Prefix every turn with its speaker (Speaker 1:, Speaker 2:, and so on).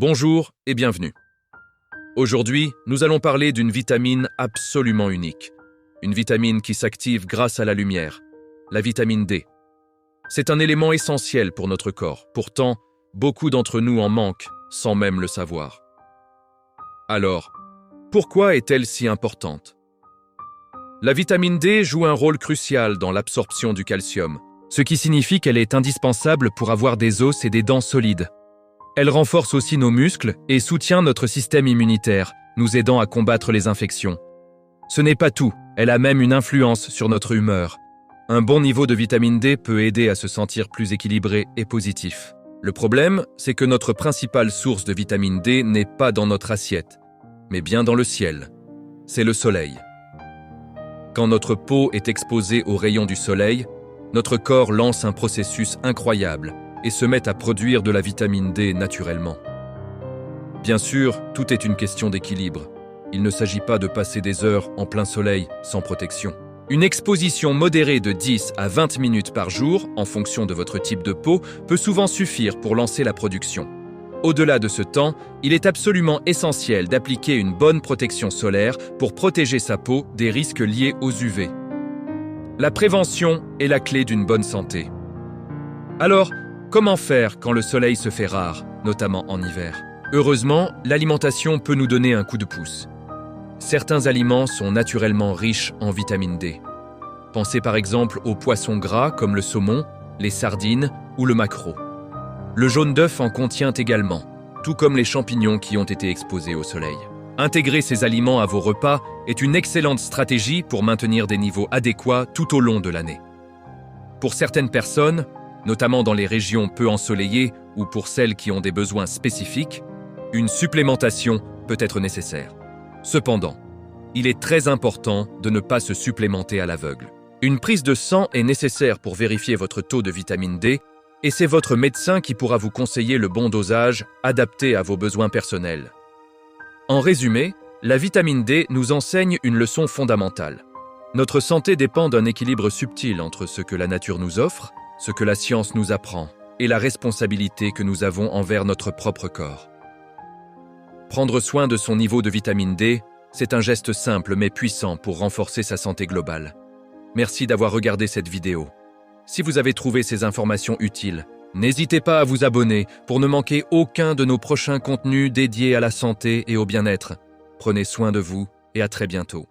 Speaker 1: Bonjour et bienvenue. Aujourd'hui, nous allons parler d'une vitamine absolument unique. Une vitamine qui s'active grâce à la lumière, la vitamine D. C'est un élément essentiel pour notre corps. Pourtant, beaucoup d'entre nous en manquent sans même le savoir. Alors, pourquoi est-elle si importante? La vitamine D joue un rôle crucial dans l'absorption du calcium, ce qui signifie qu'elle est indispensable pour avoir des os et des dents solides. Elle renforce aussi nos muscles et soutient notre système immunitaire, nous aidant à combattre les infections. Ce n'est pas tout, elle a même une influence sur notre humeur. Un bon niveau de vitamine D peut aider à se sentir plus équilibré et positif. Le problème, c'est que notre principale source de vitamine D n'est pas dans notre assiette, mais bien dans le ciel. C'est le soleil. Quand notre peau est exposée aux rayons du soleil, notre corps lance un processus incroyable et se met à produire de la vitamine D naturellement. Bien sûr, tout est une question d'équilibre. Il ne s'agit pas de passer des heures en plein soleil sans protection. Une exposition modérée de 10 à 20 minutes par jour, en fonction de votre type de peau, peut souvent suffire pour lancer la production. Au-delà de ce temps, il est absolument essentiel d'appliquer une bonne protection solaire pour protéger sa peau des risques liés aux UV. La prévention est la clé d'une bonne santé. Alors, comment faire quand le soleil se fait rare, notamment en hiver? Heureusement, l'alimentation peut nous donner un coup de pouce. Certains aliments sont naturellement riches en vitamine D. Pensez par exemple aux poissons gras comme le saumon, les sardines ou le maquereau. Le jaune d'œuf en contient également, tout comme les champignons qui ont été exposés au soleil. Intégrer ces aliments à vos repas est une excellente stratégie pour maintenir des niveaux adéquats tout au long de l'année. Pour certaines personnes, notamment dans les régions peu ensoleillées ou pour celles qui ont des besoins spécifiques, une supplémentation peut être nécessaire. Cependant, il est très important de ne pas se supplémenter à l'aveugle. Une prise de sang est nécessaire pour vérifier votre taux de vitamine D et c'est votre médecin qui pourra vous conseiller le bon dosage adapté à vos besoins personnels. En résumé, la vitamine D nous enseigne une leçon fondamentale. Notre santé dépend d'un équilibre subtil entre ce que la nature nous offre, ce que la science nous apprend et la responsabilité que nous avons envers notre propre corps. Prendre soin de son niveau de vitamine D, c'est un geste simple mais puissant pour renforcer sa santé globale. Merci d'avoir regardé cette vidéo. Si vous avez trouvé ces informations utiles, n'hésitez pas à vous abonner pour ne manquer aucun de nos prochains contenus dédiés à la santé et au bien-être. Prenez soin de vous et à très bientôt.